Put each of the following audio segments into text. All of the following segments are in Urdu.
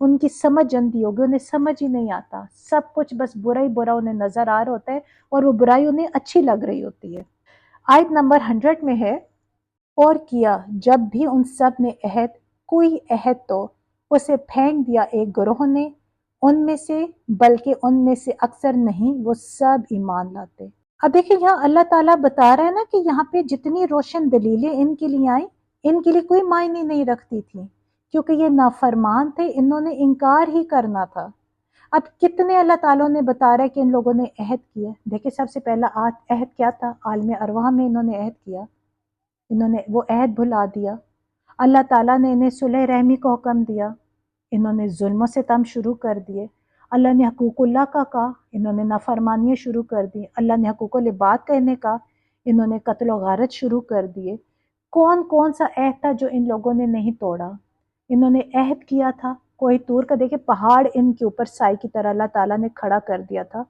ان کی سمجھ اندھی ہوگی، انہیں سمجھ ہی نہیں آتا، سب کچھ بس برا ہی برا انہیں نظر آ رہا ہوتا ہے اور وہ برائی انہیں اچھی لگ رہی ہوتی ہے۔ آیت نمبر 100 میں ہے، اور کیا جب بھی ان سب نے کوئی عہد تو اسے پھینک دیا ایک گروہ نے ان میں سے، بلکہ ان میں سے اکثر نہیں، وہ سب ایمان لاتے۔ اب دیکھیں یہاں اللہ تعالیٰ بتا رہا ہے نا کہ یہاں پہ جتنی روشن دلیلیں ان کے لیے آئیں، ان کے لیے کوئی معنی نہیں رکھتی تھی، کیونکہ یہ نافرمان تھے، انہوں نے انکار ہی کرنا تھا۔ اب کتنے اللہ تعالیٰ نے بتا رہا ہے کہ ان لوگوں نے عہد کیا۔ دیکھیں سب سے پہلا عہد کیا تھا؟ عالم ارواح میں انہوں نے عہد کیا، انہوں نے وہ عہد بھلا دیا۔ اللہ تعالیٰ نے انہیں صلح رحمی کو حکم دیا، انہوں نے ظلم و ستم شروع کر دیے۔ اللہ نے حقوق اللہ کا کہا، انہوں نے نافرمانیاں شروع کر دی۔ اللہ نے حقوق العباد کہنے کا، انہوں نے قتل و غارت شروع کر دیے۔ کون کون سا عہد تھا جو ان لوگوں نے نہیں توڑا؟ انہوں نے عہد کیا تھا کوہ طور کا، دیکھیں پہاڑ ان کے اوپر سائے کی طرح اللہ تعالیٰ نے کھڑا کر دیا تھا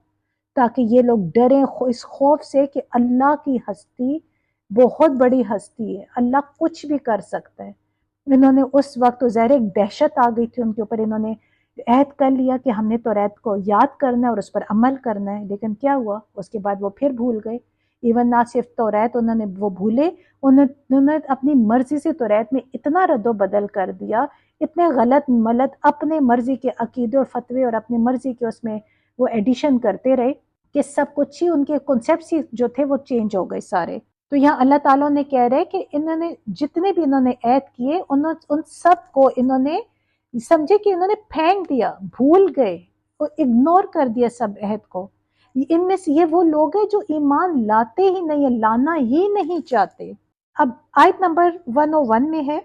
تاکہ یہ لوگ ڈریں اس خوف سے کہ اللہ کی ہستی بہت بڑی ہستی ہے، اللہ کچھ بھی کر سکتا ہے۔ انہوں نے اس وقت ظاہر ایک دہشت آ گئی تھی ان کے اوپر، انہوں نے عہد کر لیا کہ ہم نے توریت کو یاد کرنا ہے اور اس پر عمل کرنا ہے، لیکن کیا ہوا؟ اس کے بعد وہ پھر بھول گئے۔ ایون نہ صرف توریت انہوں نے وہ بھولے، انہوں نے اپنی مرضی سے توریت میں اتنا رد و بدل کر دیا، اتنے غلط ملت اپنے مرضی کے عقیدے اور فتوے اور اپنی مرضی کے اس میں وہ ایڈیشن کرتے رہے کہ سب کچھ ہی ان کے کنسیپٹس ہی جو تھے وہ چینج ہو گئے سارے۔ تو یہاں اللہ تعالیٰ نے کہہ رہے کہ انہوں نے جتنے بھی انہوں نے عہد کیے ان سب کو انہوں نے سمجھے کہ انہوں نے پھینک دیا، بھول گئے، اگنور کر دیا سب عہد کو۔ ان میں سے یہ وہ لوگ ہیں جو ایمان لاتے ہی نہیں ہیں، لانا ہی نہیں چاہتے۔ اب آیت نمبر 101 میں ہے،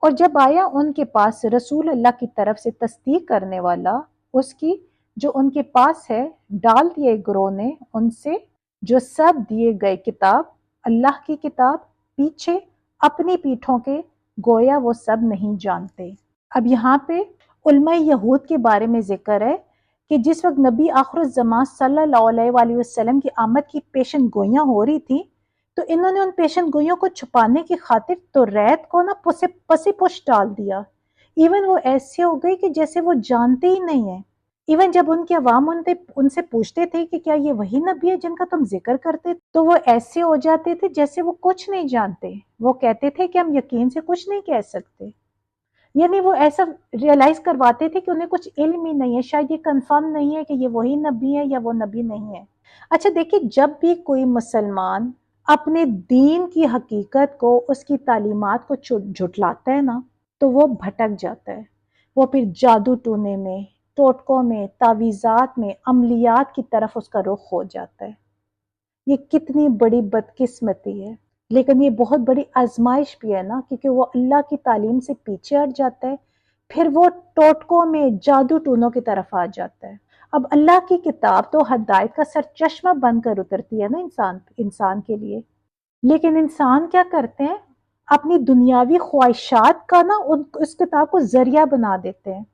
اور جب آیا ان کے پاس رسول اللہ کی طرف سے تصدیق کرنے والا اس کی جو ان کے پاس ہے، ڈال دیے گروہ نے ان سے جو سب دیے گئے کتاب، اللہ کی کتاب، پیچھے اپنی پیٹھوں کے، گویا وہ سب نہیں جانتے۔ اب یہاں پہ علماء یہود کے بارے میں ذکر ہے کہ جس وقت نبی آخر الزمان صلی اللہ علیہ وآلہ وسلم کی آمد کی پیشن گوئیاں ہو رہی تھی، تو انہوں نے ان پیشن گوئیوں کو چھپانے کی خاطر توریت کو نا پسی پش ڈال دیا۔ ایون وہ ایسے ہو گئی کہ جیسے وہ جانتے ہی نہیں ہیں۔ ایون جب ان کے عوام ان سے پوچھتے تھے کہ کیا یہ وہی نبی ہے جن کا تم ذکر کرتے، تو وہ ایسے ہو جاتے تھے جیسے وہ کچھ نہیں جانتے۔ وہ کہتے تھے کہ ہم یقین سے کچھ نہیں کہہ سکتے، یعنی وہ ایسا ریئلائز کرواتے تھے کہ انہیں کچھ علم ہی نہیں ہے، شاید یہ کنفرم نہیں ہے کہ یہ وہی نبی ہے یا وہ نبی نہیں ہے۔ اچھا دیکھیں، جب بھی کوئی مسلمان اپنے دین کی حقیقت کو، اس کی تعلیمات کو جھٹلاتا ہے نا، تو وہ بھٹک جاتا ہے، وہ پھر جادو ٹونے میں، ٹوٹکوں میں، تعویذات میں، عملیات کی طرف اس کا رخ ہو جاتا ہے۔ یہ کتنی بڑی بدقسمتی ہے، لیکن یہ بہت بڑی آزمائش بھی ہے نا، کیونکہ وہ اللہ کی تعلیم سے پیچھے ہٹ جاتا ہے، پھر وہ ٹوٹکوں میں، جادو ٹونوں کی طرف آ جاتا ہے۔ اب اللہ کی کتاب تو ہدایت کا سر چشمہ بن کر اترتی ہے نا انسان کے لیے، لیکن انسان کیا کرتے ہیں؟ اپنی دنیاوی خواہشات کا نا اس کتاب کو ذریعہ بنا دیتے ہیں،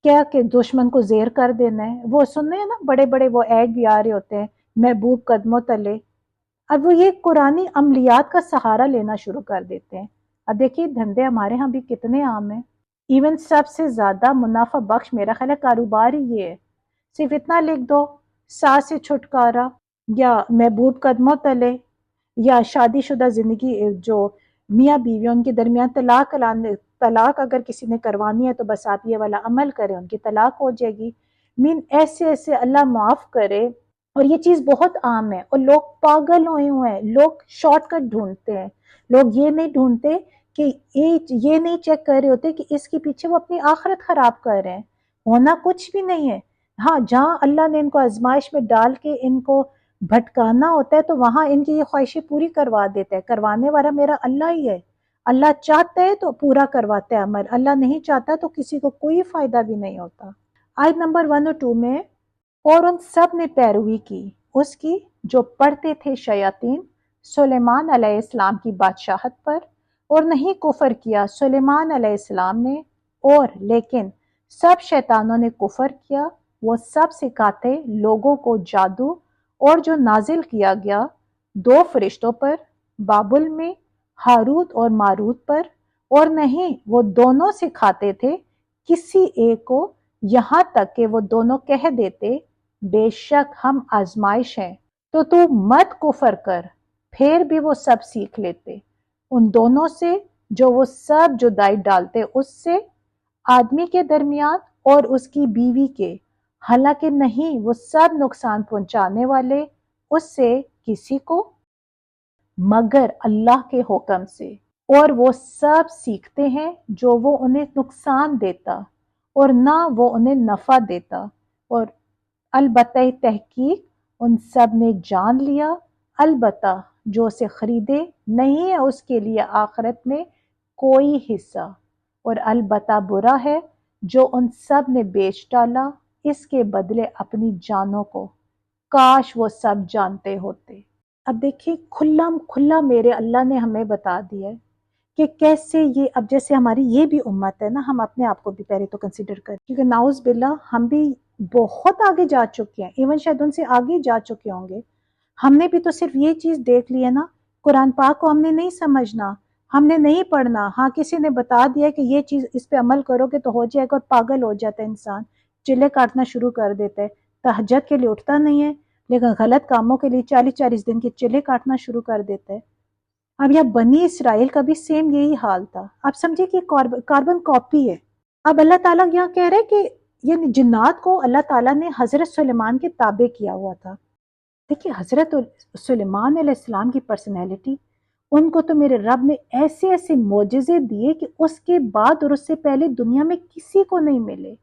کیا کہ دشمن کو زیر کر دینا ہے۔ وہ سننے ہیں نا، بڑے بڑے وہ ایڈ بھی آ رہے ہوتے ہیں، محبوب قدموں تلے۔ اب وہ یہ قرآنی عملیات کا سہارا لینا شروع کر دیتے ہیں۔ اب دیکھیے دھندے ہمارے ہاں بھی کتنے عام ہیں۔ ایون سب سے زیادہ منافع بخش میرا خیال ہے کاروبار ہی یہ ہے، صرف اتنا لکھ دو، ساس سے چھٹکارا، یا محبوب قدموں تلے، یا شادی شدہ زندگی جو میاں بیوی ان کے درمیان طلاق اگر کسی نے کروانی ہے تو بس آپ یہ والا عمل کریں، ان کی طلاق ہو جائے گی۔ ایسے اللہ معاف کرے، اور یہ چیز بہت عام ہے، اور لوگ پاگل ہوئے ہیں، لوگ شارٹ کٹ ڈھونڈتے ہیں، لوگ یہ نہیں ڈھونڈتے کہ یہ نہیں چیک کر رہے ہوتے کہ اس کے پیچھے وہ اپنی آخرت خراب کر رہے ہیں، ہونا کچھ بھی نہیں ہے۔ ہاں جہاں اللہ نے ان کو آزمائش میں ڈال کے ان کو بھٹکانا ہوتا ہے تو وہاں ان کی یہ خواہشیں پوری کروا دیتا ہے۔ کروانے والا میرا اللہ ہی ہے، اللہ چاہتا ہے تو پورا کرواتا ہے عمل، اللہ نہیں چاہتا تو کسی کو کوئی فائدہ بھی نہیں ہوتا۔ آیت نمبر 102 میں، اور ان سب نے پیروی کی اس کی جو پڑھتے تھے شیاطین سلیمان علیہ السلام کی بادشاہت پر، اور نہیں کفر کیا سلیمان علیہ السلام نے، اور لیکن سب شیطانوں نے کفر کیا۔ وہ سب سکھاتے لوگوں کو جادو، اور جو نازل کیا گیا 2 فرشتوں پر، بابل میں ہاروت اور ماروت پر، اور نہیں وہ دونوں سکھاتے تھے کسی ایک کو یہاں تک کہ وہ دونوں کہہ دیتے بے شک ہم آزمائش ہیں تو مت کفر کر، پھر بھی وہ سب سیکھ لیتے ان دونوں سے جو وہ سب جدائی ڈالتے اس سے، آدمی کے درمیان اور اس کی بیوی کے، حالانکہ نہیں وہ سب نقصان پہنچانے والے اس سے کسی کو مگر اللہ کے حکم سے، اور وہ سب سیکھتے ہیں جو وہ انہیں نقصان دیتا اور نہ وہ انہیں نفع دیتا، اور البتہ تحقیق ان سب نے جان لیا، البتہ جو اسے خریدے نہیں ہے اس کے لیے آخرت میں کوئی حصہ، اور البتہ برا ہے جو ان سب نے بیچ ڈالا اس کے بدلے اپنی جانوں کو، کاش وہ سب جانتے ہوتے۔ اب دیکھیے کھلا میرے اللہ نے ہمیں بتا دیا ہے کہ کیسے یہ، اب جیسے ہماری یہ بھی امت ہے نا، ہم اپنے آپ کو بھی پہلے تو کنسیڈر کریں، کیونکہ ناؤز باللہ ہم بھی بہت آگے جا چکے ہیں، ایون شاید ان سے آگے جا چکے ہوں گے۔ ہم نے بھی تو صرف یہ چیز دیکھ لی ہے نا، قرآن پاک کو ہم نے نہیں سمجھنا، ہم نے نہیں پڑھنا، ہاں کسی نے بتا دیا کہ یہ چیز اس پہ عمل کرو گے تو ہو جائے گا، اور پاگل ہو جاتا ہے انسان، چلے کاٹنا شروع کر دیتا ہے، تہجد کے لیے اٹھتا نہیں ہے لیکن غلط کاموں کے لیے 40-40 دن کے چلے کاٹنا شروع کر دیتا ہے۔ اب یہ بنی اسرائیل کا بھی سیم یہی حال تھا، آپ سمجھے کہ کاربن کاپی ہے۔ اب اللہ تعالیٰ یہاں کہہ رہے کہ یہ جنات کو اللہ تعالیٰ نے حضرت سلیمان کے تابع کیا ہوا تھا۔ دیکھیے حضرت سلیمان علیہ السلام کی پرسنالٹی، ان کو تو میرے رب نے ایسے ایسے معجزے دیے کہ اس کے بعد اور اس سے پہلے دنیا میں کسی کو نہیں ملے۔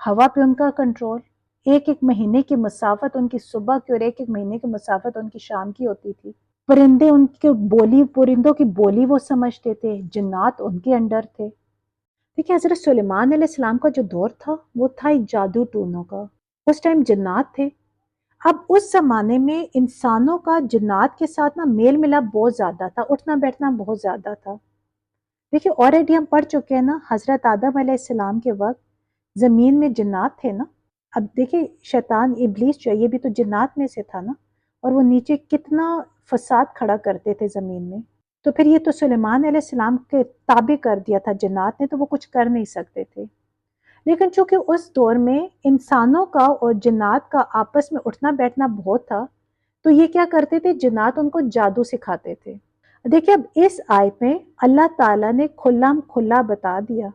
ہوا پہ ان کا کنٹرول، ایک ایک مہینے کی مسافت ان کی صبح کی اور ایک ایک مہینے کی مسافت ان کی شام کی ہوتی تھی۔ پرندے ان کے پرندوں کی بولی وہ سمجھتے تھے، جنات ان کے انڈر تھے۔ دیکھیے حضرت سلیمان علیہ السلام کا جو دور تھا وہ تھا ایک جادو ٹونوں کا، اس ٹائم جنات تھے۔ اب اس زمانے میں انسانوں کا جنات کے ساتھ نا میل ملاپ بہت زیادہ تھا، اٹھنا بیٹھنا بہت زیادہ تھا۔ دیکھیے آلریڈی ہم پڑھ چکے ہیں نا، حضرت آدم علیہ السلام کے وقت زمین میں جنات تھے نا۔ اب دیکھیے شیطان ابلیس جو ہے یہ بھی تو جنات میں سے تھا نا، اور وہ نیچے کتنا فساد کھڑا کرتے تھے زمین میں، تو پھر یہ تو سلیمان علیہ السلام کے تابع کر دیا تھا جنات نے، تو وہ کچھ کر نہیں سکتے تھے۔ لیکن چونکہ اس دور میں انسانوں کا اور جنات کا آپس میں اٹھنا بیٹھنا بہت تھا، تو یہ کیا کرتے تھے، جنات ان کو جادو سکھاتے تھے۔ دیکھیے اب اس آیت میں اللہ تعالیٰ نے کھلا بتا دیا،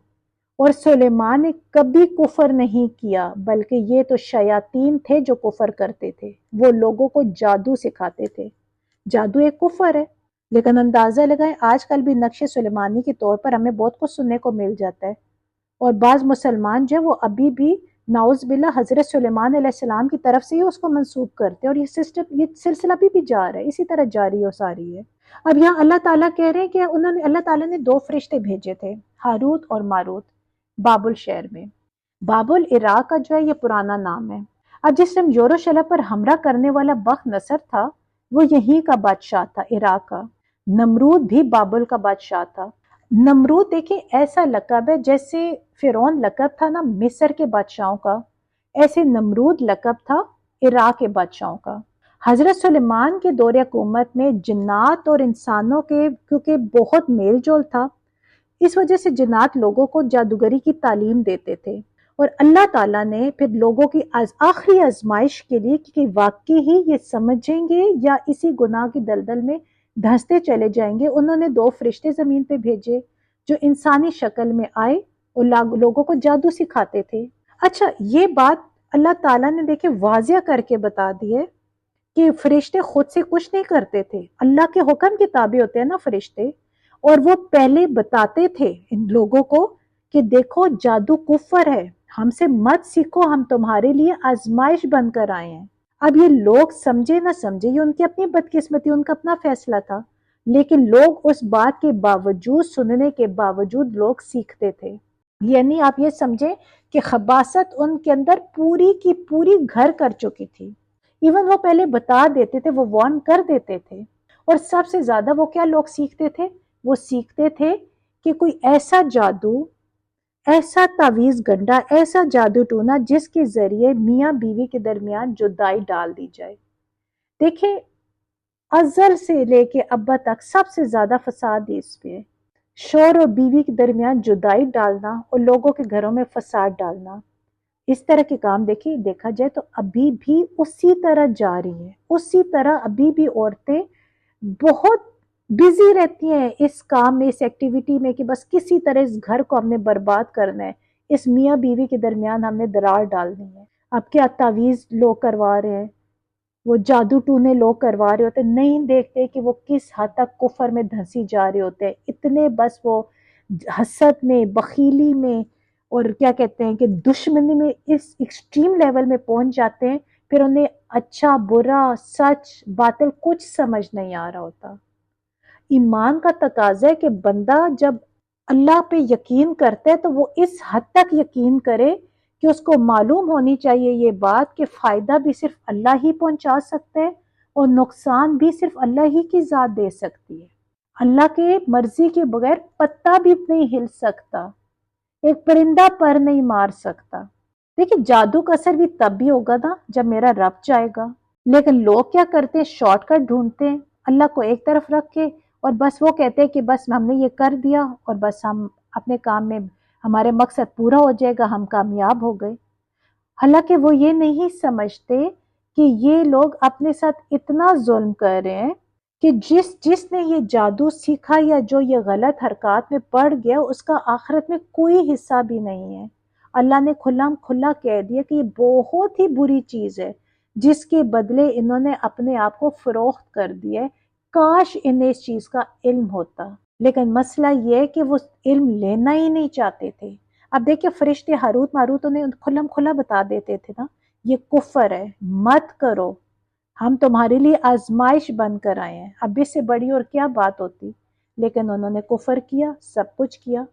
اور سلیمان نے کبھی کفر نہیں کیا، بلکہ یہ تو شیاطین تھے جو کفر کرتے تھے، وہ لوگوں کو جادو سکھاتے تھے۔ جادو ایک کفر ہے، لیکن اندازہ لگائیں آج کل بھی نقش سلیمانی کے طور پر ہمیں بہت کچھ سننے کو مل جاتا ہے، اور بعض مسلمان جو وہ ابھی بھی نعوذ باللہ حضرت سلیمان علیہ السلام کی طرف سے ہی اس کو منسوب کرتے ہیں، اور یہ سلسلہ بھی جا رہا ہے، اسی طرح جاری و ساری ہے۔ اب یہاں اللہ تعالیٰ کہہ رہے ہیں کہ اللہ تعالیٰ نے 2 فرشتے بھیجے تھے، ہاروت اور ماروت، بابل شہر میں۔ بابل عراق کا جو ہے یہ پرانا نام ہے۔ اب جس ٹائم یروشلم پر حملہ کرنے والا بخت نصر تھا وہ یہیں کا بادشاہ تھا، عراق کا۔ نمرود بھی بابل کا بادشاہ تھا۔ نمرود دیکھیں ایسا لقب ہے جیسے فرعون لقب تھا نا مصر کے بادشاہوں کا، ایسے نمرود لقب تھا عراق کے بادشاہوں کا۔ حضرت سلیمان کے دور حکومت میں جنات اور انسانوں کے کیونکہ بہت میل جول تھا، اس وجہ سے جنات لوگوں کو جادوگری کی تعلیم دیتے تھے، اور اللہ تعالیٰ نے پھر لوگوں کی آخری آزمائش کے لیے کہ واقعی ہی یہ سمجھیں گے یا اسی گناہ کی دلدل میں دھنستے چلے جائیں گے، انہوں نے 2 فرشتے زمین پہ بھیجے جو انسانی شکل میں آئے اور لوگوں کو جادو سکھاتے تھے۔ اچھا یہ بات اللہ تعالیٰ نے دیکھے واضح کر کے بتا دی ہے کہ فرشتے خود سے کچھ نہیں کرتے تھے، اللہ کے حکم کے تابع ہوتے ہیں نا فرشتے، اور وہ پہلے بتاتے تھے ان لوگوں کو کہ دیکھو جادو کفر ہے، ہم سے مت سیکھو، ہم تمہارے لیے آزمائش بن کر آئے ہیں۔ اب یہ لوگ سمجھے نہ سمجھے یہ ان کی اپنی بدقسمتی، ان کا اپنا فیصلہ تھا، لیکن لوگ اس بات کے باوجود، سننے کے باوجود لوگ سیکھتے تھے۔ یعنی آپ یہ سمجھیں کہ خباثت ان کے اندر پوری کی پوری گھر کر چکی تھی۔ ایون وہ پہلے بتا دیتے تھے، وہ وارن کر دیتے تھے، اور سب سے زیادہ وہ کیا لوگ سیکھتے تھے، وہ سیکھتے تھے کہ کوئی ایسا جادو، ایسا تعویذ گنڈا، ایسا جادو ٹونا جس کے ذریعے میاں بیوی کے درمیان جدائی ڈال دی جائے۔ دیکھیں ازل سے لے کے ابا تک سب سے زیادہ فساد اس پہ ہے، شوہر اور بیوی کے درمیان جدائی ڈالنا اور لوگوں کے گھروں میں فساد ڈالنا۔ اس طرح کے کام دیکھا جائے تو ابھی بھی اسی طرح جاری ہے، اسی طرح ابھی بھی عورتیں بہت بزی رہتی ہیں اس کام میں، اس ایکٹیویٹی میں کہ بس کسی طرح اس گھر کو ہم نے برباد کرنا ہے، اس میاں بیوی کے درمیان ہم نے درار ڈالنی ہے۔ اب کیا تعویذ لوگ کروا رہے ہیں، وہ جادو ٹونے لوگ کروا رہے ہوتے ہیں، نہیں دیکھتے کہ وہ کس حد تک کفر میں دھنسی جا رہے ہوتے ہیں، اتنے بس وہ حسد میں، بخیلی میں، اور کیا کہتے ہیں کہ دشمنی میں اس ایکسٹریم لیول میں پہنچ جاتے ہیں، پھر انہیں اچھا برا سچ باطل کچھ سمجھ نہیں آ رہا ہوتا۔ ایمان کا تقاضا ہے کہ بندہ جب اللہ پہ یقین کرتا ہے تو وہ اس حد تک یقین کرے کہ اس کو معلوم ہونی چاہیے یہ بات کہ فائدہ بھی صرف اللہ ہی پہنچا سکتے ہیں اور نقصان بھی صرف اللہ ہی کی ذات دے سکتی ہے۔ اللہ کے مرضی کے بغیر پتا بھی نہیں ہل سکتا، ایک پرندہ پر نہیں مار سکتا۔ دیکھیں جادو کا اثر بھی تب بھی ہوگا نا جب میرا رب چاہے گا، لیکن لوگ کیا کرتے ہیں، شارٹ کٹ ڈھونڈتے ہیں، اللہ کو ایک طرف رکھ کے اور بس وہ کہتے ہیں کہ بس ہم نے یہ کر دیا اور بس ہم اپنے کام میں ہمارے مقصد پورا ہو جائے گا، ہم کامیاب ہو گئے۔ حالانکہ وہ یہ نہیں سمجھتے کہ یہ لوگ اپنے ساتھ اتنا ظلم کر رہے ہیں کہ جس نے یہ جادو سیکھا یا جو یہ غلط حرکات میں پڑ گیا اس کا آخرت میں کوئی حصہ بھی نہیں ہے۔ اللہ نے کھلا کہہ دیا کہ یہ بہت ہی بری چیز ہے جس کے بدلے انہوں نے اپنے آپ کو فروخت کر دیا ہے، کاش انہیں اس چیز کا علم ہوتا۔ لیکن مسئلہ یہ ہے کہ وہ علم لینا ہی نہیں چاہتے تھے۔ اب دیکھیں فرشتے ہاروت ماروت انہیں کھلا بتا دیتے تھے نا، یہ کفر ہے، مت کرو، ہم تمہارے لیے آزمائش بن کر آئے ہیں، اب اس سے بڑی اور کیا بات ہوتی، لیکن انہوں نے کفر کیا، سب کچھ کیا۔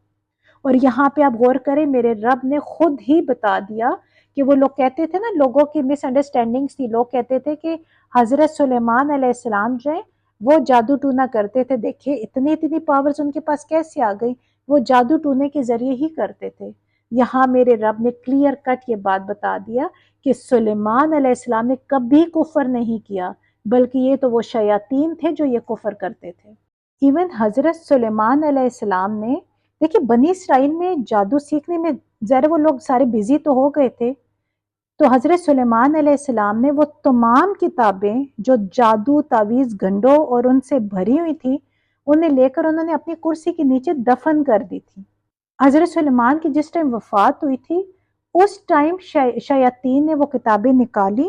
اور یہاں پہ آپ غور کریں، میرے رب نے خود ہی بتا دیا کہ وہ لوگ کہتے تھے نا، لوگوں کی مس انڈرسٹینڈنگز تھی، لوگ کہتے تھے کہ حضرت سلیمان علیہ السلام جو ہیں وہ جادو ٹونا کرتے تھے، دیکھیں اتنی پاورز ان کے پاس کیسے آ گئی، وہ جادو ٹونے کے ذریعے ہی کرتے تھے۔ یہاں میرے رب نے کلیئر کٹ یہ بات بتا دیا کہ سلیمان علیہ السلام نے کبھی کفر نہیں کیا، بلکہ یہ تو وہ شیاطین تھے جو یہ کفر کرتے تھے۔ ایون حضرت سلیمان علیہ السلام نے، دیکھیں بنی اسرائیل میں جادو سیکھنے میں ظاہر وہ لوگ سارے بزی تو ہو گئے تھے، تو حضرت سلیمان علیہ السلام نے وہ تمام کتابیں جو جادو تعویذ گھنڈوں اور ان سے بھری ہوئی تھی انہیں لے کر انہوں نے اپنی کرسی کے نیچے دفن کر دی تھی۔ حضرت سلیمان کی جس ٹائم وفات ہوئی تھی اس ٹائم شیاطین نے وہ کتابیں نکالی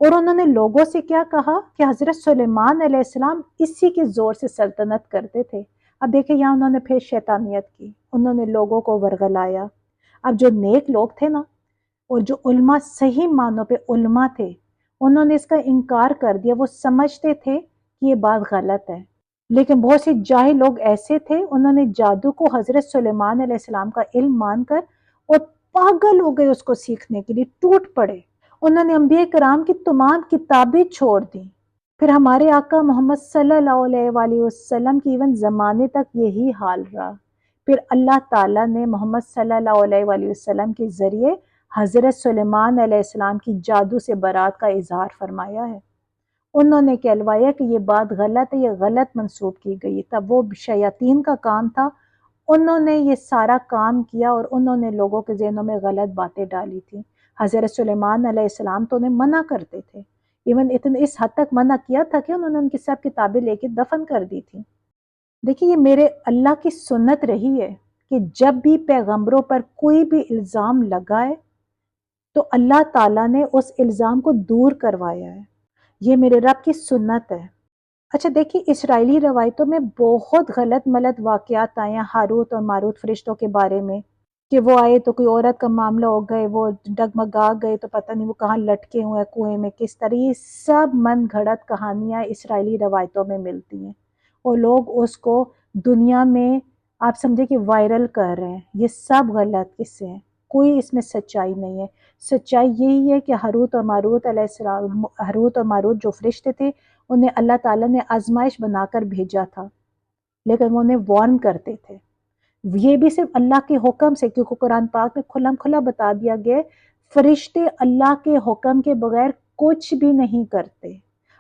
اور انہوں نے لوگوں سے کیا کہا کہ حضرت سلیمان علیہ السلام اسی کے زور سے سلطنت کرتے تھے۔ اب دیکھیں یہاں انہوں نے پھر شیطانیت کی، انہوں نے لوگوں کو ورغلایا۔ اب جو نیک لوگ تھے نا اور جو علماء صحیح معنوں پہ علماء تھے انہوں نے اس کا انکار کر دیا، وہ سمجھتے تھے کہ یہ بات غلط ہے، لیکن بہت سے جاہل لوگ ایسے تھے انہوں نے جادو کو حضرت سلیمان علیہ السلام کا علم مان کر اور پاگل ہو گئے اس کو سیکھنے کے لیے، ٹوٹ پڑے، انہوں نے انبیاء کرام کی تمام کتابیں چھوڑ دی۔ پھر ہمارے آقا محمد صلی اللہ علیہ وآلہ وسلم کی ایون زمانے تک یہی حال رہا۔ پھر اللہ تعالیٰ نے محمد صلی اللہ علیہ وآلہ وسلم کے ذریعے حضرت سلیمان علیہ السلام کی جادو سے برات کا اظہار فرمایا ہے۔ انہوں نے کہلوایا کہ یہ بات غلط ہے، یہ غلط منسوب کی گئی، تب وہ شیاطین کا کام تھا، انہوں نے یہ سارا کام کیا اور انہوں نے لوگوں کے ذہنوں میں غلط باتیں ڈالی تھی۔ حضرت سلیمان علیہ السلام تو انہیں منع کرتے تھے، ایون اس حد تک منع کیا تھا کہ انہوں نے ان کی سب کتابیں لے کے دفن کر دی تھی۔ دیکھیے یہ میرے اللہ کی سنت رہی ہے کہ جب بھی پیغمبروں پر کوئی بھی الزام لگائے تو اللہ تعالیٰ نے اس الزام کو دور کروایا ہے، یہ میرے رب کی سنت ہے۔ اچھا دیکھیے اسرائیلی روایتوں میں بہت غلط ملت واقعات آئے ہیں ہاروت اور ماروت فرشتوں کے بارے میں، کہ وہ آئے تو کوئی عورت کا معاملہ ہو گئے، وہ ڈگمگا گئے تو پتہ نہیں وہ کہاں لٹکے ہوئے کنویں میں، کس طرح، یہ سب من گھڑت کہانیاں اسرائیلی روایتوں میں ملتی ہیں اور لوگ اس کو دنیا میں آپ سمجھے کہ وائرل کر رہے ہیں، یہ سب غلط قصے ہیں، کوئی اس میں سچائی نہیں ہے۔ سچائی یہی ہے کہ ہاروت اور ماروت علیہ السلام، ہاروت اور ماروت جو فرشتے تھے انہیں اللہ تعالیٰ نے آزمائش بنا کر بھیجا تھا، لیکن وہ انہیں وارن کرتے تھے، یہ بھی صرف اللہ کے حکم سے، کیونکہ قرآن پاک میں کھلا بتا دیا گیا فرشتے اللہ کے حکم کے بغیر کچھ بھی نہیں کرتے۔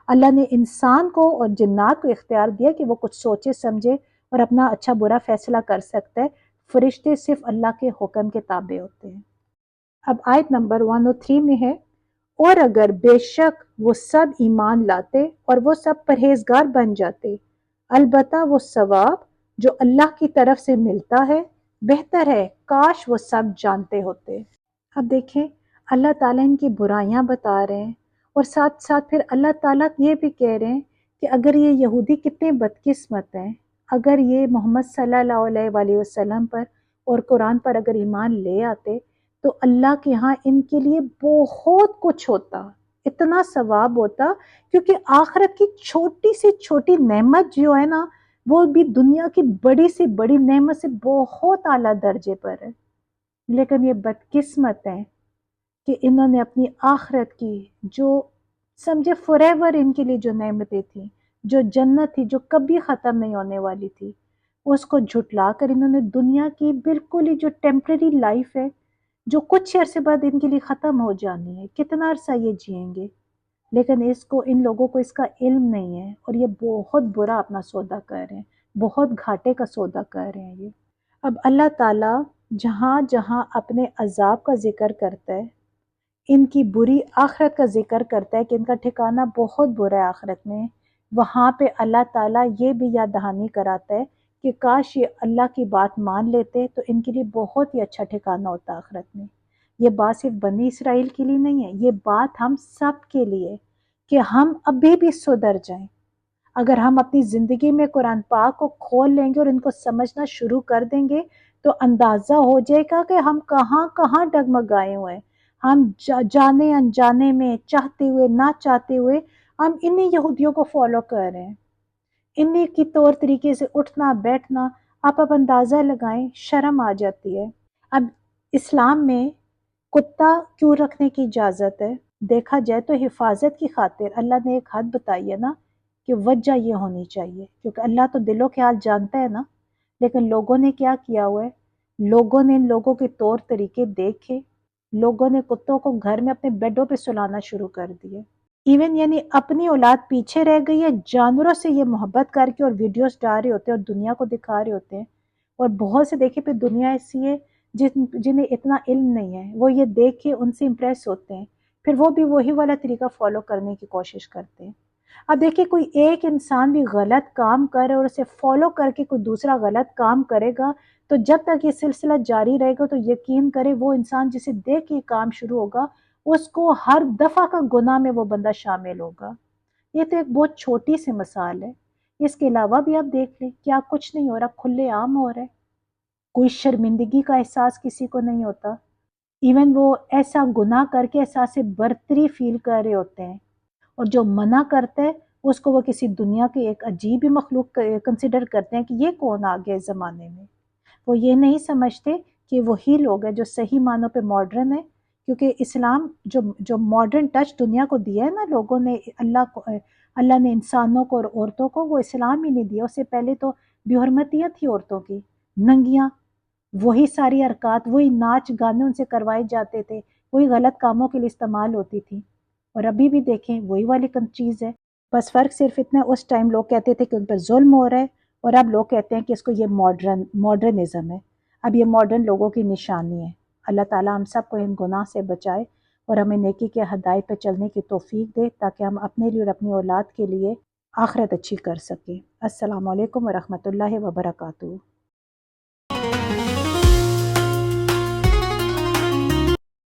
اللہ نے انسان کو اور جنات کو اختیار دیا کہ وہ کچھ سوچے سمجھے اور اپنا اچھا برا فیصلہ کر سکتا ہے، فرشتے صرف اللہ کے حکم کے تابع ہوتے ہیں۔ اب آیت نمبر 103 میں ہے، اور اگر بے شک وہ سب ایمان لاتے اور وہ سب پرہیزگار بن جاتے، البتہ وہ ثواب جو اللہ کی طرف سے ملتا ہے بہتر ہے کاش وہ سب جانتے ہوتے۔ اب دیکھیں اللہ تعالیٰ ان کی برائیاں بتا رہے ہیں، اور ساتھ ساتھ پھر اللہ تعالیٰ یہ بھی کہہ رہے ہیں کہ اگر یہ یہودی کتنے بدقسمت ہیں، اگر یہ محمد صلی اللہ علیہ وآلہ وسلم پر اور قرآن پر اگر ایمان لے آتے تو اللہ کے ہاں ان کے لیے بہت کچھ ہوتا، اتنا ثواب ہوتا، کیونکہ آخرت کی چھوٹی سے چھوٹی نعمت جو ہے نا، وہ بھی دنیا کی بڑی سے بڑی نعمت سے بہت اعلیٰ درجے پر ہے۔ لیکن یہ بدقسمت ہیں کہ انہوں نے اپنی آخرت کی جو سمجھے فور ایور ان کے لیے جو نعمتیں تھیں، جو جنت تھی جو کبھی ختم نہیں ہونے والی تھی، اس کو جھٹلا کر انہوں نے دنیا کی بالکل ہی جو ٹیمپرری لائف ہے، جو کچھ عرصے بعد ان کے لیے ختم ہو جانی ہے، کتنا عرصہ یہ جئیں گے، لیکن ان لوگوں کو اس کا علم نہیں ہے، اور یہ بہت برا اپنا سودا کر رہے ہیں، بہت گھاٹے کا سودا کر رہے ہیں یہ۔ اب اللہ تعالیٰ جہاں جہاں اپنے عذاب کا ذکر کرتا ہے، ان کی بری آخرت کا ذکر کرتا ہے کہ ان کا ٹھکانہ بہت برا ہے آخرت میں، وہاں پہ اللہ تعالیٰ یہ بھی یاد دہانی کراتا ہے کہ کاش یہ اللہ کی بات مان لیتے تو ان کے لیے بہت ہی اچھا ٹھکانہ ہوتا آخرت میں۔ یہ بات صرف بنی اسرائیل کے لیے نہیں ہے، یہ بات ہم سب کے لیے، کہ ہم ابھی بھی سدھر جائیں۔ اگر ہم اپنی زندگی میں قرآن پاک کو کھول لیں گے اور ان کو سمجھنا شروع کر دیں گے تو اندازہ ہو جائے گا کہ ہم کہاں کہاں ڈگمگائے ہوئے ہیں۔ ہم جانے انجانے میں، چاہتے ہوئے نہ چاہتے ہوئے، ہم انہی یہودیوں کو فالو کر رہے ہیں، انہی کی طور طریقے سے اٹھنا بیٹھنا۔ آپ اب اندازہ لگائیں، شرم آ جاتی ہے۔ اب اسلام میں کتا کیوں رکھنے کی اجازت ہے؟ دیکھا جائے تو حفاظت کی خاطر اللہ نے ایک حد بتائی ہے نا، کہ وجہ یہ ہونی چاہیے، کیونکہ اللہ تو دلوں کے حال جانتا ہے نا۔ لیکن لوگوں نے کیا کیا ہوا ہے؟ لوگوں نے ان لوگوں کے طور طریقے دیکھے، لوگوں نے کتوں کو گھر میں اپنے بیڈوں پہ سلانا شروع کر دیے، ایون یعنی اپنی اولاد پیچھے رہ گئی ہے، جانوروں سے یہ محبت کر کے اور ویڈیوز ڈال رہے ہوتے ہیں اور دنیا کو دکھا رہے ہوتے ہیں۔ اور بہت سے دیکھے پہ دنیا ایسی ہے جنہیں اتنا علم نہیں ہے، وہ یہ دیکھ کے ان سے امپریس ہوتے ہیں، پھر وہ بھی وہی والا طریقہ فالو کرنے کی کوشش کرتے ہیں۔ اب دیکھیں کوئی ایک انسان بھی غلط کام کرے اور اسے فالو کر کے کوئی دوسرا غلط کام کرے گا تو جب تک یہ سلسلہ جاری رہے گا تو یقین کرے وہ انسان جسے دیکھ کے کام شروع ہوگا اس کو ہر دفعہ کا گناہ میں وہ بندہ شامل ہوگا۔ یہ تو ایک بہت چھوٹی سی مثال ہے، اس کے علاوہ بھی آپ دیکھ لیں کیا کچھ نہیں ہو رہا، کھلے عام ہو رہا ہے، کوئی شرمندگی کا احساس کسی کو نہیں ہوتا، ایون وہ ایسا گناہ کر کے احساس برتری فیل کر رہے ہوتے ہیں، اور جو منع کرتا ہے اس کو وہ کسی دنیا کے ایک عجیب ہی مخلوق کنسیڈر کرتے ہیں کہ یہ کون آ گیا اس زمانے میں۔ وہ یہ نہیں سمجھتے کہ وہی لوگ ہیں جو صحیح معنوں پہ ماڈرن ہے، کیونکہ اسلام جو ماڈرن ٹچ دنیا کو دیا ہے نا لوگوں نے، اللہ نے انسانوں کو اور عورتوں کو، وہ اسلام ہی نہیں دیا۔ اس سے پہلے تو بے حرمتیاں تھی عورتوں کی، ننگیاں، وہی ساری حرکات، وہی ناچ گانے ان سے کروائے جاتے تھے، وہی غلط کاموں کے لیے استعمال ہوتی تھی، اور ابھی بھی دیکھیں وہی والی چیز ہے۔ بس فرق صرف اتنا، اس ٹائم لوگ کہتے تھے کہ ان پر ظلم ہو رہا ہے، اور اب لوگ کہتے ہیں کہ اس کو یہ ماڈرنزم ہے۔ اب یہ ماڈرن لوگوں کی نشانی ہے۔ اللہ تعالیٰ ہم سب کو ان گناہ سے بچائے اور ہمیں نیکی کے ہدایت پہ چلنے کی توفیق دے، تاکہ ہم اپنے لیے اور اپنی اولاد کے لیے آخرت اچھی کر سکیں۔ السلام علیکم ورحمۃ اللہ وبرکاتہ۔